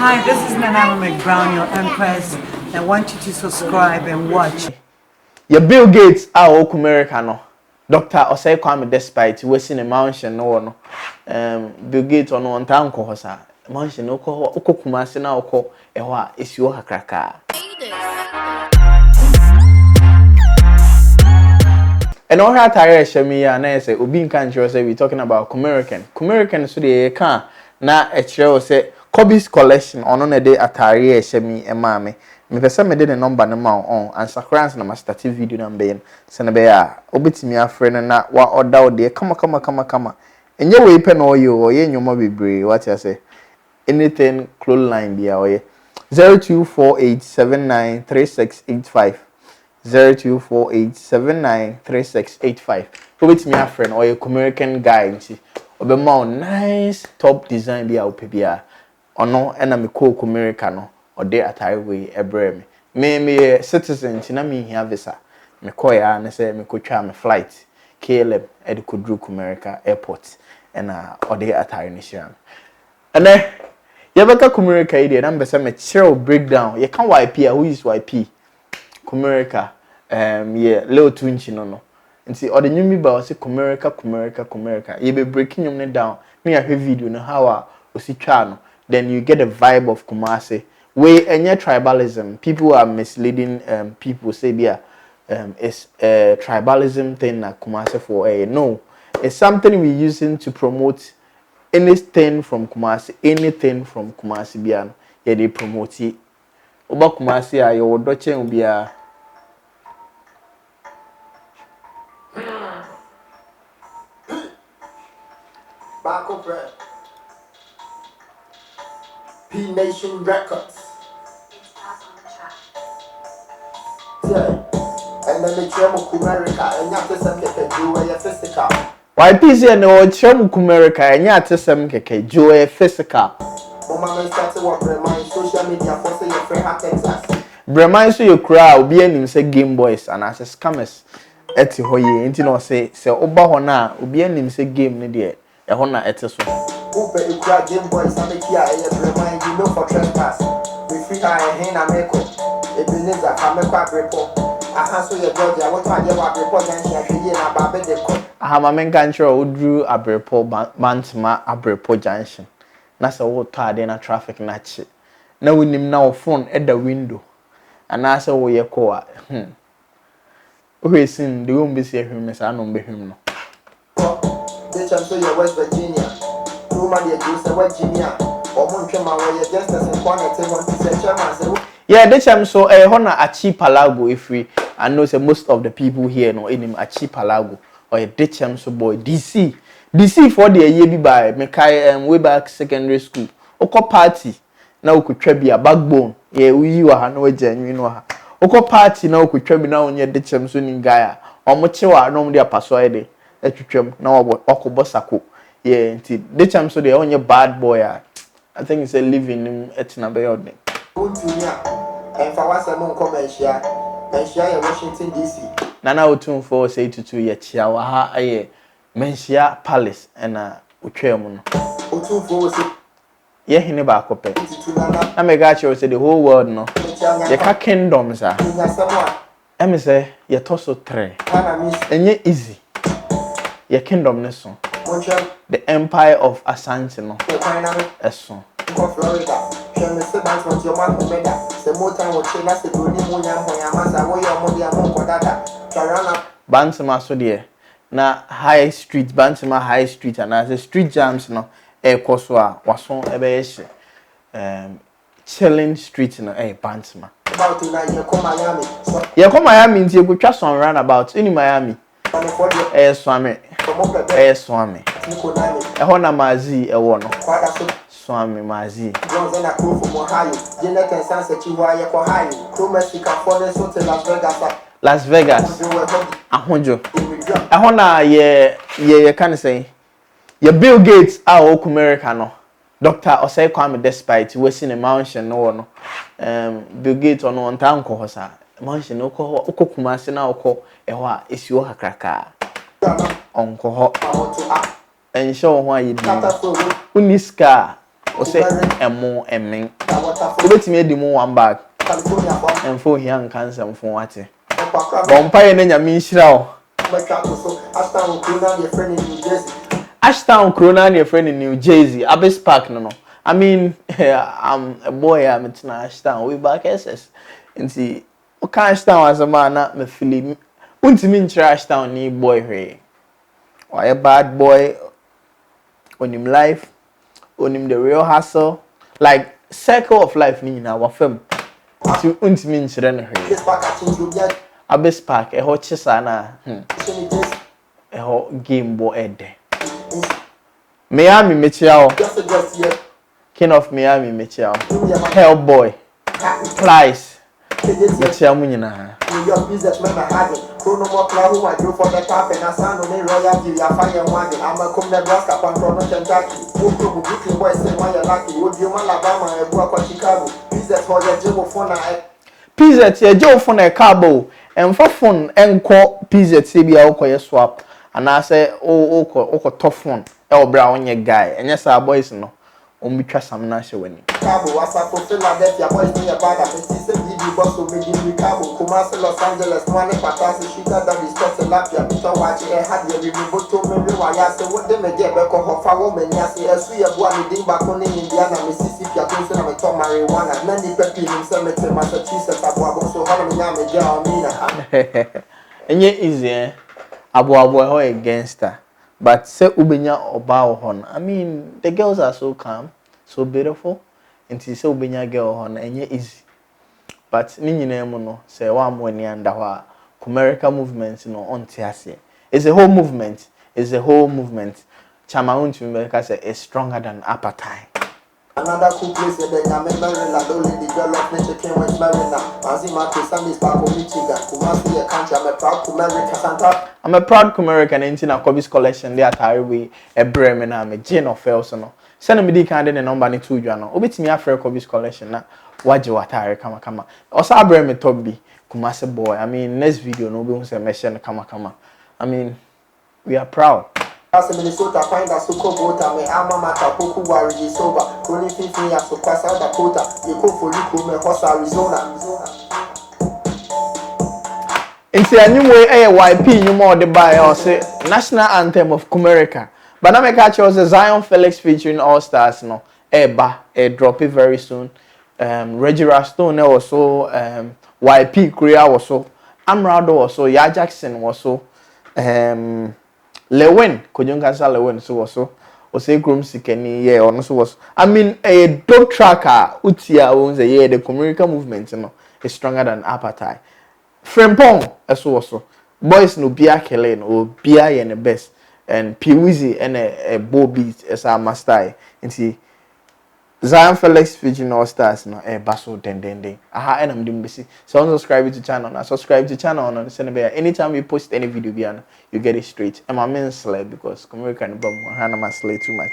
Hi, this is Nana McBrown, your Empress. I want you to subscribe and watch. Your Bill Gates are Kumerica no. Doctor Osei Kwame despite we see a mansion no. Bill Gates on one town ko hosa. Mansion no ko Kumasi na ko ehwa esio hakraka. And all her tire shemi ya na say obi nkan chiro say we talking about Kumerican. Kumerican so dey kan na e chiro say Kobe's collection ono na dey atare shemi e ma me. Me pese me dey the number no ma on and sakrans na ma start video na be se na be ya obetimi afre na wa order dey kama. Enye we pe no ye nyoma bebre what you say anything clone line bia oye 0248793685 0248793685 obetimi afre or a American guy nti obema nice top design bia opebia ono ena me ko Kumerica no ode atare we ebre me citizen nti na me hia visa me koya na say me kotwa me flight KLM ed kodru Kumerica airport ena ode atare ni hia ene yebeka Kumerica ide na mbese me chiro breakdown ye kan Ypee who is Ypee Kumerica ye leo tunchi no nti ode nyumi ba o se Kumerica ye be breaking nyum ne down me ya video no how ositwa no then you get a vibe of Kumasi. We any tribalism. People are misleading people say it's a tribalism thing na Kumasi for no. It's something we using to promote anything from Kumasi bian. Yeah, they promote it. Oba Kumasi a your doche ubia. Back up, P Nation Records. Yeah. And then the Chemo Kumerica and not the same Joe physical. Ypee say no Chemo Kumerica and not the same Joe physical. Mama started what Brema social media for say your friend Texas. Brema so your crowd be any say Game Boys and as scammers. Eti hoye nti no say oba ho na obi anim say game ne de e ho na ete so. Upe ikra Game Boys amekia Brema you know for trespass. We free her hen ameko. Ebeneza amekwa brepo. Aha so ye Georgia what aye wa brepo dan hye na ba be de ko. Aha ma men kan chiro odru abrepo bantma abrepo junction. Na se wo to ade na traffic na chi. Na wonim na wo phone e da window. Ana se wo ye ko a we seen the won't be see him as I know him no. They so your West Virginia. Woman you West Virginia. Or Montreal where you just as in quantity one chairman. Yeah, they so hona a cheap palago if we I know say most of the people here no in him a cheap palago or a ditcham so boy DC for the year be by me kai way back secondary school. Oko party na we could be a backbone. Yeah, we you are no genuine no. Oko party na okutwa bi na onye de chem so ni guy omochewa anom de apaso ede etwetwem na okobo sako yeah nti de chem so de onye bad boy I think it's a living him etina be yodne Untunya en fa wasa mo commercial mentia ya Washington DC nana otun for say tutu ye chia wa ha aye mentia palace na otwem no otun for say ye hine ba akope na me ga say the whole world no ye ka kingdoms a em say ye toso 3 enye easy ye kingdom ne so the empire of Asante no eso Florida me se bank with your man Multimedia se motor wo chela se do ni mo nyam ho yamasa wo yo mo dia mo kodada karana Bantama so de na high street Bantama high street and as street jams no e koso a waso ebe ye chilling street no Bantama about na ye come Miami nti e go twa son run about in Miami swami swami e ho na mazi e wo no swami mazi Jones na crew from Ohio Jonathan Sansechi wa ye ko high Kumerica for so to Las Vegas ahonjo e ho na ye kan say ye Bill Gates a o Kumerica no Doctor Osei Kwame despite we see a mansion no Bill Gates on one town ko hosa mansion no ko Kumasi na ko e ho a esio hakraka onko ho en show ho ayi bi uniska O say emo emen. Obetimi edi mu one bag. Emfo hian cancer mfo wate. Bompa ye na nyame nhira o. Ashtown Corona and your friend in New Jersey, Abyss Park, no. I mean, I'm a boy, I'm in Ashtown, we back SS. And see, okay, Ashtown as a man, not me feeling. Wouldn't mean Ashtown, ni boy, hey. Why a bad boy on him life, on him the real hustle, like circle of life, ni na our film. Wouldn't mean hey. Abyss Park, a hot chisana, a hot game boy, Ed. Miami Mitchell, King of Miami Mitchell, Hellboy, Plies, Mitchell Munina. Your businessman had it. Chrono more cloud I do for the top and I sound on royalty. I find a wagon. I'm a come Nebraska from Kentucky. Who could boy say why you're lucky? Would you Alabama and work for Chicago? Business for your job phone. Pizza, your job phone a cabo and for phone and call pizza CBA swap. And I say, oh, tough one. El Brown, your guy. And yes, our boys know. We trust some national winning. Cabo, was I for Philadelphia, boys near Bada, and sister BB Boston, maybe Cabo, Kumasi, Los Angeles, Money, Patasi, Sugar, that is just a lap, ya, Mr. Watch, a had your review to me, why I say, what they may get back on her woman, Yassi, as we have one in back on Indiana, Mississippi, I don't say I'm a Tom marijuana, many peppy in Cemetery, Massachusetts, Abu, so how many Yammy, Jamina. And yet, easy, Abu against her. But say ubenya oba hon. I mean, the girls are so calm, so beautiful. And say ubenya girl hon enye easy. But ni nyina mu no say wa mo ni anda ho Kumerica movement no on tiase. It's a whole movement. It's a whole movement. Chama Multimedia say is stronger than appetite. Another cool place in the Marina, only developed nature came with Marina. Azima to Sundays back on Michigan. Kumasi a country, I'm a proud Kumerica Santa. I'm a proud Kumerican in Tina Kobe's collection. They are Tyree, a Bremen, I'm a Jane of Felsono. Send me the kind of number 2 journal. Obit me after Kobe's collection. Now, what you attire, kama. Also, a Bremen Toby, Kumasi boy. I mean, next video, no one say mention kama. I mean, we are proud. As Minnesota find a suko bota me alma mater poku wari sober. Only 15 years so pass out Dakota. You go for you me horse Arizona. It's a new way Ypee you more the buy or say national anthem of Kumerica. But now me catch us Zion Felix featuring All Stars no. Drop it very soon. Reggie Rastone also Ypee Korea also. Amrado also Ya Jackson also. Lewin, Kojunkasa Lewin, so also, or say Grum Sikeni, yeah, or so was. I mean, a dog tracker, Utia owns a year, the Kumerica movement, you know, is stronger than appetite. Frempong, as also. Boys no Bia Kellen or Bia and the best, and Piwizi and a bow beat as our master. And see, Zion Felix featuring All Stars, no, a basso den. Aha, and I'm doing busy. So subscribe to channel. Now subscribe to channel on the channel. Anytime we post any video, you get it straight. And my main slay because Kumerica and Bum, Hannah slay too much.